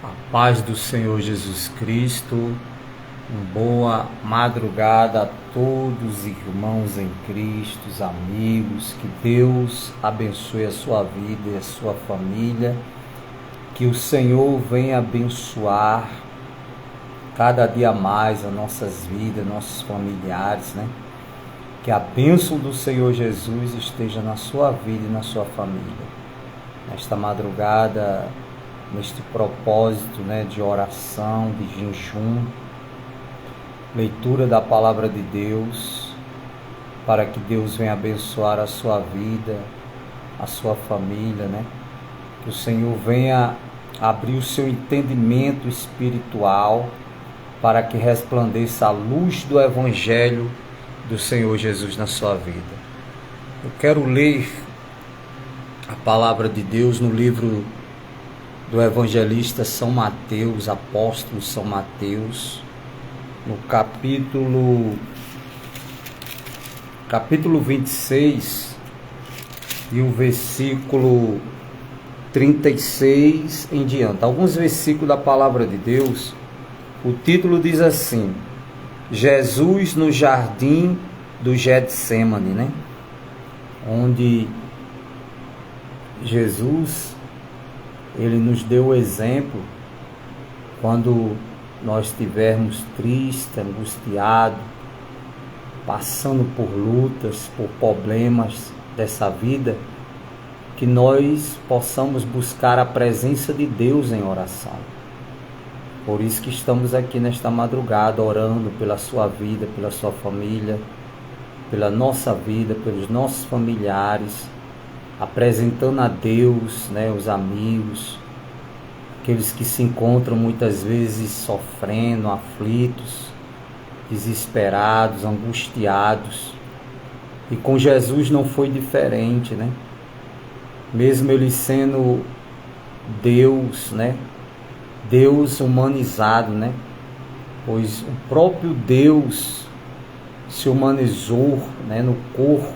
A paz do Senhor Jesus Cristo, uma boa madrugada a todos, irmãos em Cristo, amigos, que Deus abençoe a sua vida e a sua família, que o Senhor venha abençoar cada dia mais as nossas vidas, nossos familiares, Que a bênção do Senhor Jesus esteja na sua vida e na sua família. Nesta madrugada, neste propósito de oração, de jejum, leitura da palavra de Deus, para que Deus venha abençoar a sua vida, a sua família, Que o Senhor venha abrir o seu entendimento espiritual, para que resplandeça a luz do Evangelho do Senhor Jesus na sua vida. Eu quero ler a palavra de Deus no livro do evangelista São Mateus, apóstolo São Mateus, no capítulo 26 e o versículo 36 em diante. Alguns versículos da palavra de Deus, o título diz assim: Jesus no jardim do Getsêmani, onde Jesus, ele nos deu o exemplo quando nós estivermos tristes, angustiados, passando por lutas, por problemas dessa vida, que nós possamos buscar a presença de Deus em oração. Por isso que estamos aqui nesta madrugada orando pela sua vida, pela sua família, pela nossa vida, pelos nossos familiares, apresentando a Deus, os amigos, aqueles que se encontram muitas vezes sofrendo, aflitos, desesperados, angustiados. E com Jesus não foi diferente, Mesmo ele sendo Deus, Deus humanizado, Pois o próprio Deus se humanizou, no corpo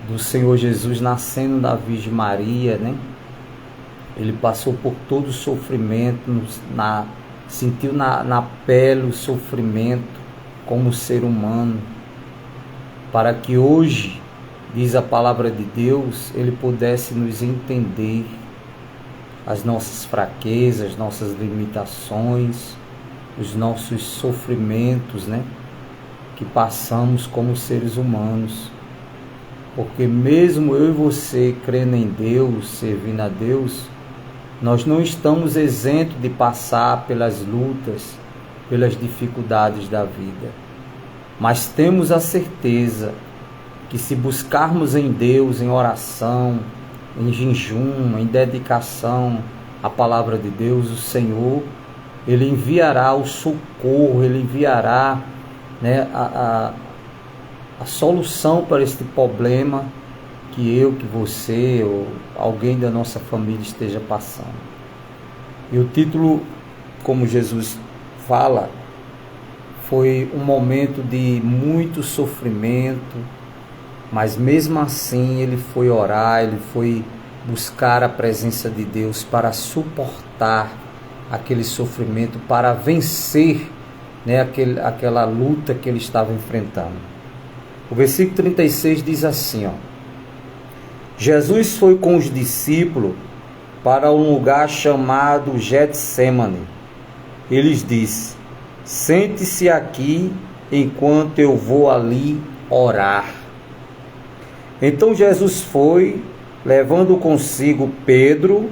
do Senhor Jesus, nascendo da Virgem Maria, Ele passou por todo o sofrimento, sentiu na pele o sofrimento como ser humano, para que hoje, diz a palavra de Deus, Ele pudesse nos entender as nossas fraquezas, nossas limitações, os nossos sofrimentos, que passamos como seres humanos. Porque mesmo eu e você crendo em Deus, servindo a Deus, nós não estamos isentos de passar pelas lutas, pelas dificuldades da vida. Mas temos a certeza que se buscarmos em Deus, em oração, em jejum, em dedicação à palavra de Deus, o Senhor, Ele enviará o socorro, Ele enviará a solução para este problema que eu, que você ou alguém da nossa família esteja passando. E o título, como Jesus fala, foi um momento de muito sofrimento, mas mesmo assim ele foi orar, ele foi buscar a presença de Deus para suportar aquele sofrimento, para vencer aquela luta que ele estava enfrentando. O versículo 36 diz assim, Jesus foi com os discípulos para um lugar chamado Getsêmani. Ele lhes disse: sente-se aqui enquanto eu vou ali orar. Então Jesus foi, levando consigo Pedro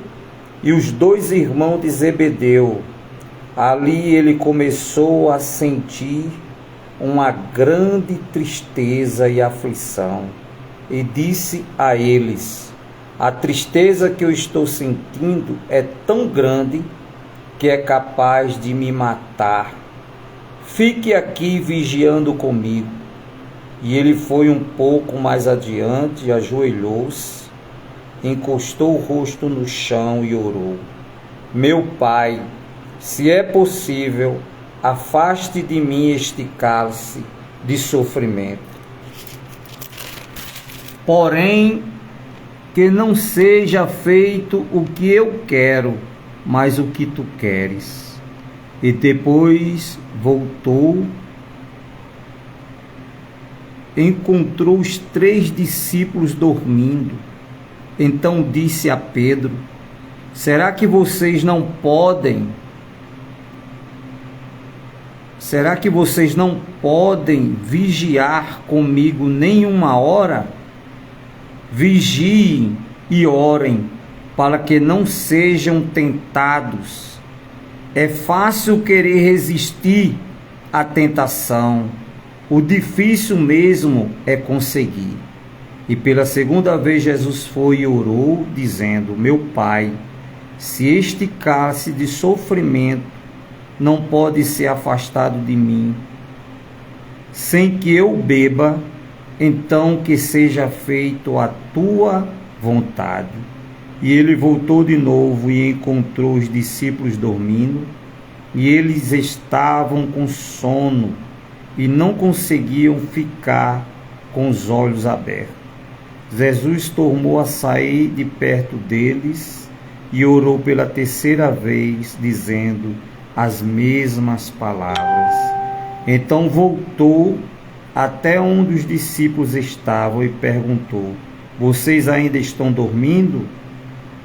e os 2 irmãos de Zebedeu. Ali ele começou a sentir uma grande tristeza e aflição, e disse a eles: a tristeza que eu estou sentindo é tão grande que é capaz de me matar. Fique aqui vigiando comigo. E ele foi um pouco mais adiante, ajoelhou-se, encostou o rosto no chão e orou: meu Pai, se é possível, afaste de mim este cálice de sofrimento. Porém, que não seja feito o que eu quero, mais o que tu queres. E depois voltou, encontrou os 3 discípulos dormindo. Então disse a Pedro: será que vocês não podem vigiar comigo nem uma hora? Vigiem e orem, para que não sejam tentados. É fácil querer resistir à tentação, o difícil mesmo é conseguir. E pela segunda vez Jesus foi e orou, dizendo: meu Pai, se este cálice de sofrimento não pode ser afastado de mim, sem que eu beba, então que seja feito a tua vontade. E ele voltou de novo e encontrou os discípulos dormindo, e eles estavam com sono e não conseguiam ficar com os olhos abertos. Jesus tornou a sair de perto deles e orou pela terceira vez, dizendo as mesmas palavras. Então voltou até onde os discípulos estavam e perguntou: vocês ainda estão dormindo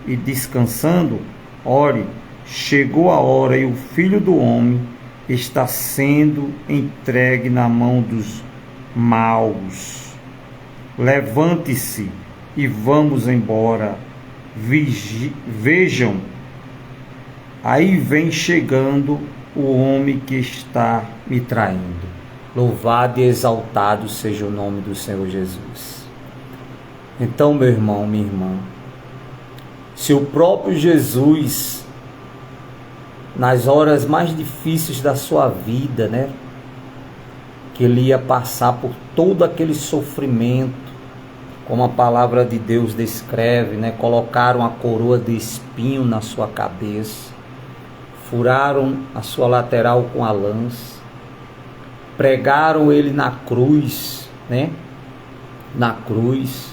e descansando? Ore, chegou a hora e o Filho do Homem está sendo entregue na mão dos maus. Levante-se e vamos embora. Vejam, aí vem chegando o homem que está me traindo. Louvado e exaltado seja o nome do Senhor Jesus. Então, meu irmão, minha irmã, se o próprio Jesus, nas horas mais difíceis da sua vida, né, que ele ia passar por todo aquele sofrimento, como a palavra de Deus descreve, né, colocaram a coroa de espinho na sua cabeça, furaram a sua lateral com a lança, pregaram ele na cruz, né, na cruz,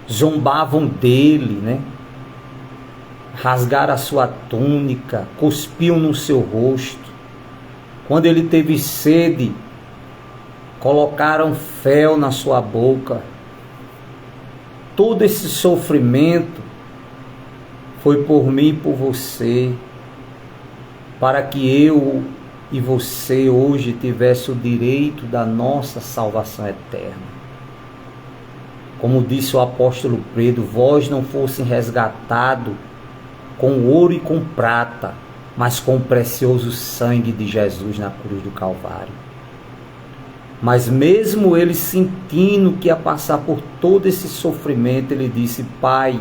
zombavam dele, né, rasgaram a sua túnica, cuspiam no seu rosto. Quando ele teve sede, colocaram fel na sua boca. Todo esse sofrimento foi por mim e por você, para que eu e você hoje tivesse o direito da nossa salvação eterna. Como disse o apóstolo Pedro, vós não fossem resgatados com ouro e com prata, mas com o precioso sangue de Jesus na cruz do Calvário. Mas mesmo ele sentindo que ia passar por todo esse sofrimento, ele disse: Pai,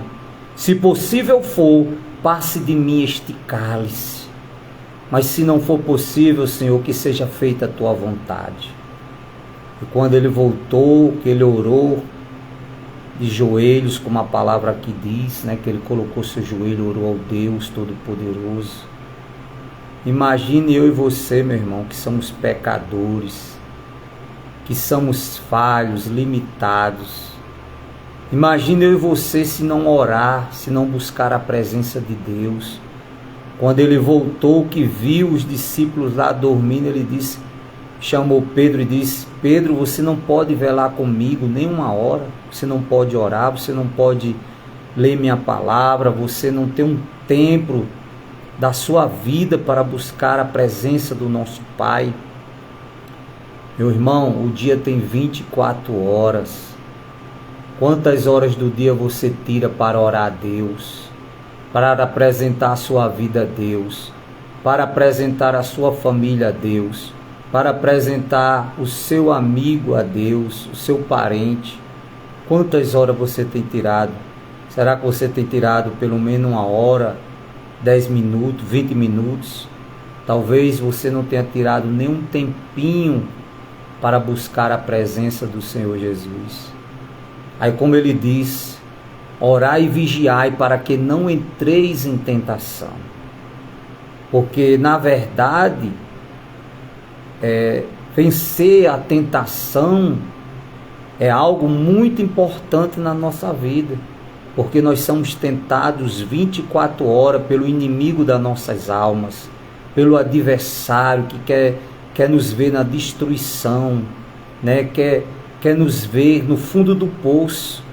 se possível for, passe de mim este cálice. Mas se não for possível, Senhor, que seja feita a tua vontade. E quando ele voltou, que ele orou de joelhos, como a palavra aqui diz, né, que ele colocou seu joelho, orou ao Deus Todo-Poderoso. Imagine eu e você, meu irmão, que somos pecadores, que somos falhos, limitados. Imagine eu e você se não orar, se não buscar a presença de Deus. Quando ele voltou, que viu os discípulos lá dormindo, ele disse, chamou Pedro e disse: Pedro, você não pode velar comigo nem uma hora, você não pode orar, você não pode ler minha palavra, você não tem um tempo da sua vida para buscar a presença do nosso Pai. Meu irmão, o dia tem 24 horas. Quantas horas do dia você tira para orar a Deus, para apresentar a sua vida a Deus, para apresentar a sua família a Deus, para apresentar o seu amigo a Deus, o seu parente? Quantas horas você tem tirado? Será que você tem tirado pelo menos uma hora, 10 minutos, 20 minutos? Talvez você não tenha tirado nenhum tempinho para buscar a presença do Senhor Jesus. Aí, como ele diz, orai e vigiai para que não entreis em tentação. Porque, na verdade, vencer a tentação é algo muito importante na nossa vida. porque nós somos tentados 24 horas pelo inimigo das nossas almas, pelo adversário que quer nos ver na destruição, né? quer nos ver no fundo do poço.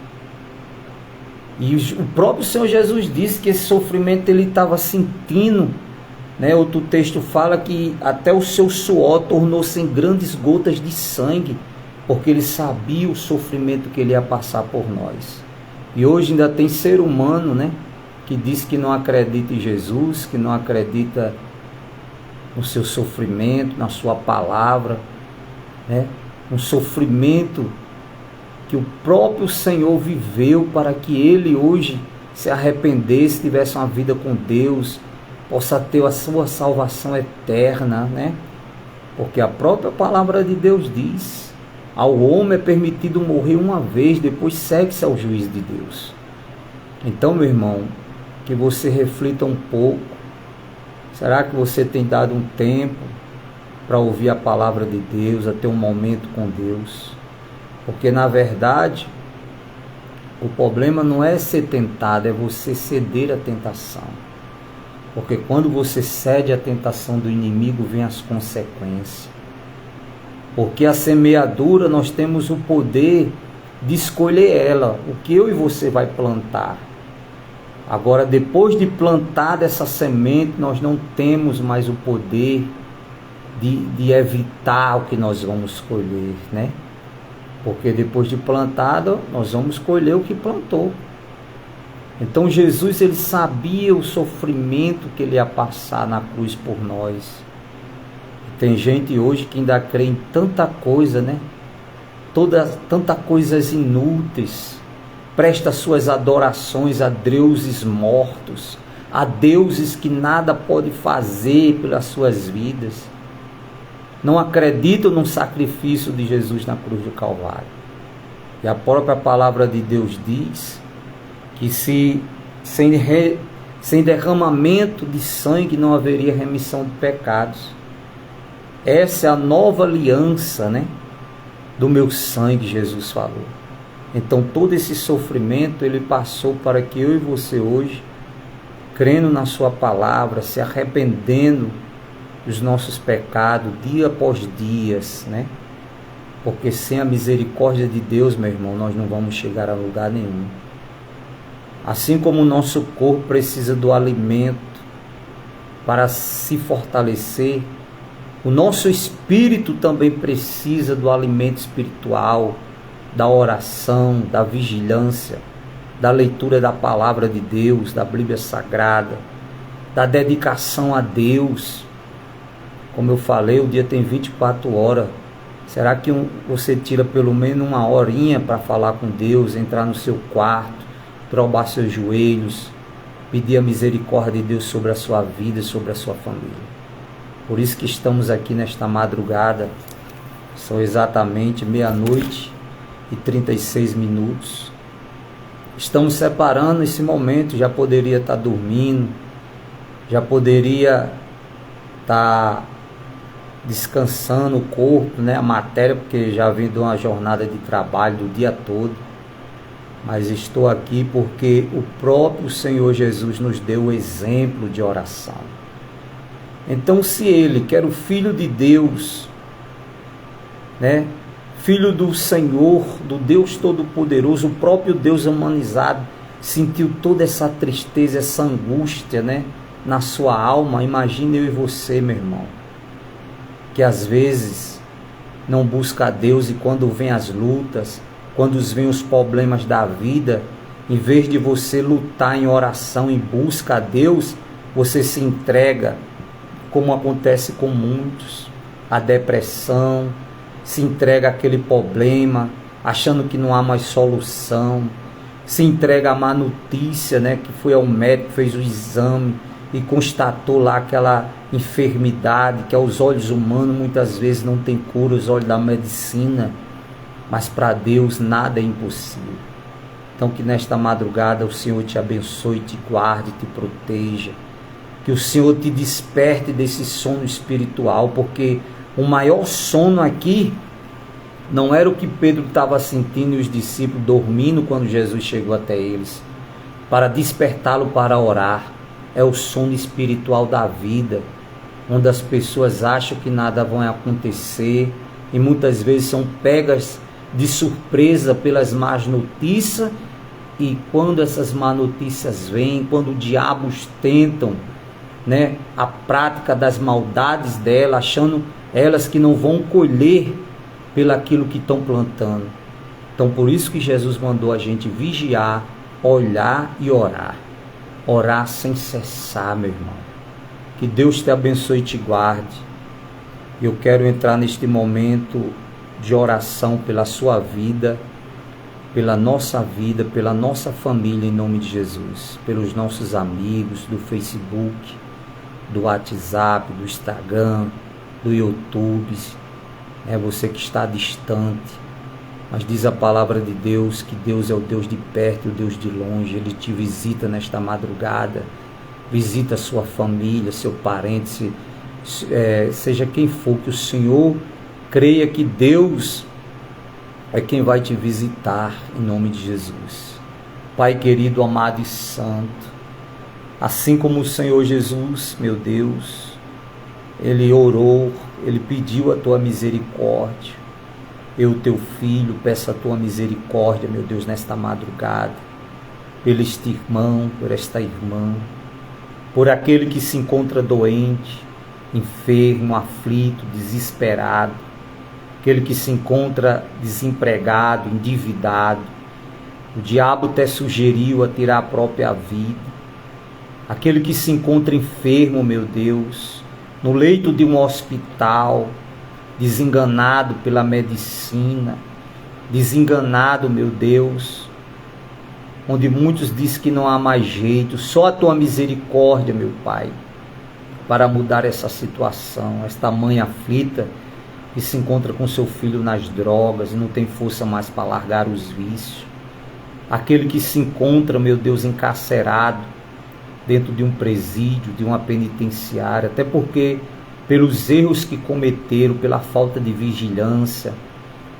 E o próprio Senhor Jesus disse que esse sofrimento ele estava sentindo, né? Outro texto fala que até o seu suor tornou-se em grandes gotas de sangue, porque ele sabia o sofrimento que ele ia passar por nós. E hoje ainda tem ser humano, né, que diz que não acredita em Jesus, que não acredita no seu sofrimento, na sua palavra, né? Um sofrimento que o próprio Senhor viveu para que ele hoje se arrependesse, tivesse uma vida com Deus, possa ter a sua salvação eterna, né? Porque a própria palavra de Deus diz: ao homem é permitido morrer uma vez, depois segue-se ao juízo de Deus. Então, meu irmão, que você reflita um pouco. Será que você tem dado um tempo para ouvir a palavra de Deus, a ter um momento com Deus? Porque na verdade o problema não é ser tentado, é você ceder à tentação. Porque quando você cede à tentação do inimigo, vem as consequências. Porque a semeadura, nós temos o poder de escolher ela, o que eu e você vai plantar. Agora, depois de plantar essa semente, nós não temos mais o poder de evitar o que nós vamos colher, né? Porque depois de plantado, nós vamos colher o que plantou. Então Jesus, ele sabia o sofrimento que ele ia passar na cruz por nós. Tem gente hoje que ainda crê em tanta coisa, né? Tantas coisas inúteis. Presta suas adorações a deuses mortos, a deuses que nada pode fazer pelas suas vidas. Não acreditam no sacrifício de Jesus na cruz do Calvário. E a própria palavra de Deus diz que sem derramamento de sangue não haveria remissão de pecados. Essa é a nova aliança, né, do meu sangue, Jesus falou. Então todo esse sofrimento ele passou para que eu e você hoje, crendo na sua palavra, se arrependendo dos nossos pecados dia após dia, né? Porque sem a misericórdia de Deus, meu irmão, nós não vamos chegar a lugar nenhum. Assim como o nosso corpo precisa do alimento para se fortalecer, o nosso espírito também precisa do alimento espiritual, da oração, da vigilância, da leitura da palavra de Deus, da Bíblia Sagrada, da dedicação a Deus. Como eu falei, o dia tem 24 horas. Será que você tira pelo menos uma horinha para falar com Deus, entrar no seu quarto, probar seus joelhos, pedir a misericórdia de Deus sobre a sua vida, sobre a sua família? Por isso que estamos aqui nesta madrugada. São exatamente 00:36. Estamos separando esse momento. Já poderia estar dormindo, já poderia estar descansando o corpo, né, a matéria, porque já vim de uma jornada de trabalho do dia todo. Mas estou aqui porque o próprio Senhor Jesus nos deu o exemplo de oração. Então, se ele, que era o Filho de Deus, né, Filho do Senhor, do Deus Todo-Poderoso, o próprio Deus humanizado, sentiu toda essa tristeza, essa angústia, né, na sua alma. Imagine eu e você, meu irmão, que às vezes não busca a Deus, e quando vem as lutas, quando vem os problemas da vida, em vez de você lutar em oração, em busca a Deus, você se entrega, como acontece com muitos, a depressão, se entrega àquele problema, achando que não há mais solução, se entrega à má notícia, né, que foi ao médico, fez o exame e constatou lá aquela enfermidade, que aos olhos humanos muitas vezes não tem cura, os olhos da medicina, mas para Deus nada é impossível. Então que nesta madrugada o Senhor te abençoe, te guarde, te proteja, que o Senhor te desperte desse sono espiritual, porque o maior sono aqui não era o que Pedro estava sentindo e os discípulos dormindo quando Jesus chegou até eles. para despertá-lo para orar. É o sono espiritual da vida, onde as pessoas acham que nada vai acontecer e muitas vezes são pegas de surpresa pelas más notícias. E quando essas más notícias vêm, quando os diabos tentam, a prática das maldades dela, achando elas que não vão colher pelaquilo que estão plantando. Então por isso que Jesus mandou a gente vigiar, olhar e orar. Orar sem cessar, meu irmão. Que Deus te abençoe e te guarde. Eu quero entrar neste momento de oração pela sua vida, pela nossa vida, pela nossa família, em nome de Jesus. Pelos nossos amigos do Facebook, do WhatsApp, do Instagram, do YouTube. Você que está distante. Mas diz a palavra de Deus que Deus é o Deus de perto e o Deus de longe. Ele te visita nesta madrugada. Visita a sua família, seu parente, seja quem for, que o Senhor creia que Deus é quem vai te visitar, em nome de Jesus. Pai querido, amado e santo, assim como o Senhor Jesus, meu Deus, Ele orou, Ele pediu a tua misericórdia. Eu, teu filho, peço a tua misericórdia, meu Deus, nesta madrugada, por este irmão, por esta irmã, por aquele que se encontra doente, enfermo, aflito, desesperado, aquele que se encontra desempregado, endividado. O diabo até sugeriu a tirar a própria vida. Aquele que se encontra enfermo, meu Deus, no leito de um hospital, desenganado pela medicina, desenganado, meu Deus, onde muitos dizem que não há mais jeito, só a tua misericórdia, meu Pai, para mudar essa situação. Esta mãe aflita que se encontra com seu filho nas drogas e não tem força mais para largar os vícios. Aquele que se encontra, meu Deus, encarcerado dentro de um presídio, de uma penitenciária, até porque pelos erros que cometeram, pela falta de vigilância,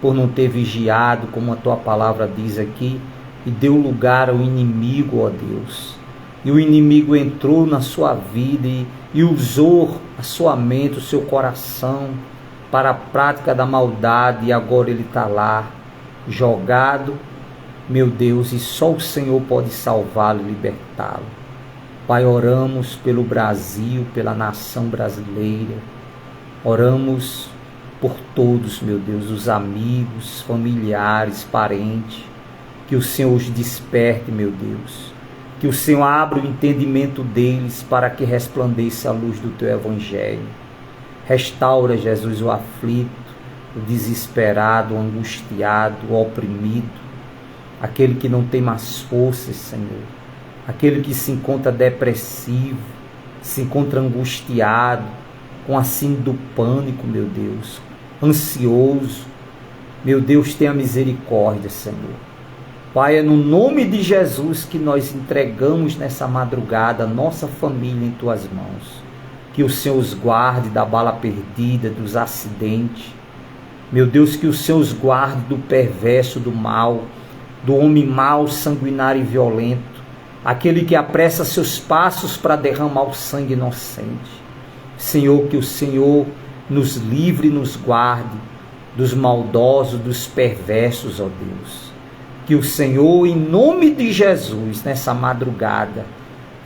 por não ter vigiado, como a tua palavra diz aqui, e deu lugar ao inimigo, ó Deus. E o inimigo entrou na sua vida e usou a sua mente, o seu coração, para a prática da maldade, e agora ele está lá, jogado, meu Deus, e só o Senhor pode salvá-lo e libertá-lo. Pai, oramos pelo Brasil, pela nação brasileira, oramos por todos, meu Deus, os amigos, familiares, parentes, que o Senhor os desperte, meu Deus, que o Senhor abra o entendimento deles para que resplandeça a luz do Teu Evangelho. Restaura, Jesus, o aflito, o desesperado, o angustiado, o oprimido, aquele que não tem mais forças, Senhor, aquele que se encontra depressivo, se encontra angustiado, com a síndrome do pânico, meu Deus, ansioso. Meu Deus, tenha misericórdia, Senhor. Pai, é no nome de Jesus que nós entregamos nessa madrugada a nossa família em Tuas mãos. Que o Senhor os guarde da bala perdida, dos acidentes. Meu Deus, que o Senhor os guarde do perverso, do mal, do homem mau, sanguinário e violento, aquele que apressa seus passos para derramar o sangue inocente. Senhor, que o Senhor nos livre e nos guarde dos maldosos, dos perversos, ó Deus. Que o Senhor, em nome de Jesus, nessa madrugada,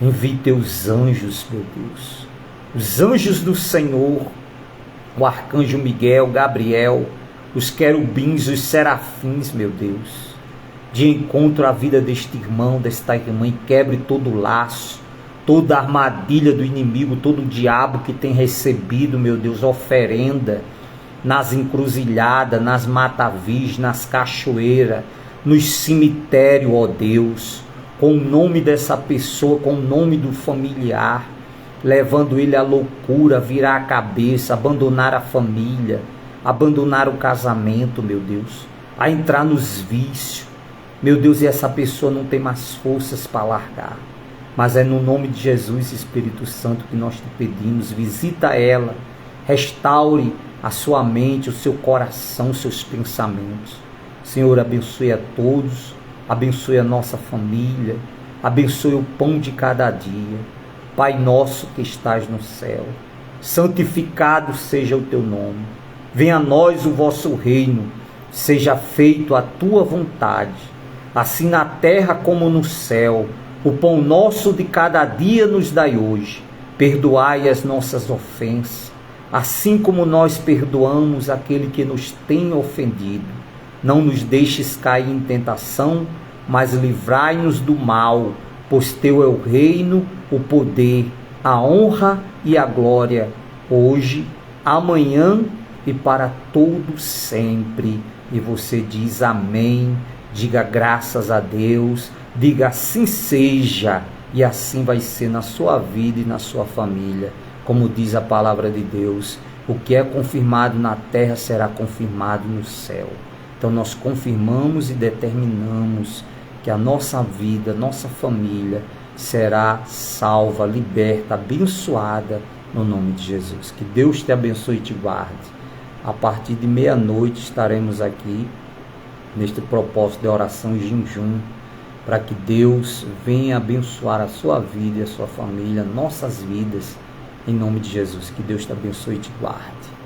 envie Teus anjos, meu Deus, os anjos do Senhor, o arcanjo Miguel, Gabriel, os querubins, os serafins, meu Deus, de encontro à vida deste irmão, desta irmã, e quebre todo o laço, toda a armadilha do inimigo, todo o diabo que tem recebido, meu Deus, oferenda nas encruzilhadas, nas matavis, nas cachoeiras, nos cemitérios, ó Deus, com o nome dessa pessoa, com o nome do familiar, levando ele à loucura, virar a cabeça, abandonar a família, abandonar o casamento, meu Deus, a entrar nos vícios, meu Deus, e essa pessoa não tem mais forças para largar. Mas é no nome de Jesus, Espírito Santo, que nós te pedimos, visita ela, restaure a sua mente, o seu coração, os seus pensamentos. Senhor, abençoe a todos, abençoe a nossa família, abençoe o pão de cada dia. Pai nosso que estás no céu, santificado seja o teu nome. Venha a nós o vosso reino, seja feito a tua vontade, assim na terra como no céu. O pão nosso de cada dia nos dai hoje. Perdoai as nossas ofensas, assim como nós perdoamos aquele que nos tem ofendido. Não nos deixes cair em tentação, mas livrai-nos do mal, pois teu é o reino, o poder, a honra e a glória, hoje, amanhã e para todo sempre. E você diz amém, diga graças a Deus, diga assim seja, e assim vai ser na sua vida e na sua família. Como diz a palavra de Deus, o que é confirmado na terra será confirmado no céu. Então nós confirmamos e determinamos que a nossa vida, nossa família será salva, liberta, abençoada no nome de Jesus. Que Deus te abençoe e te guarde. A partir de meia-noite estaremos aqui neste propósito de oração e jejum, para que Deus venha abençoar a sua vida e a sua família, nossas vidas, em nome de Jesus. Que Deus te abençoe e te guarde.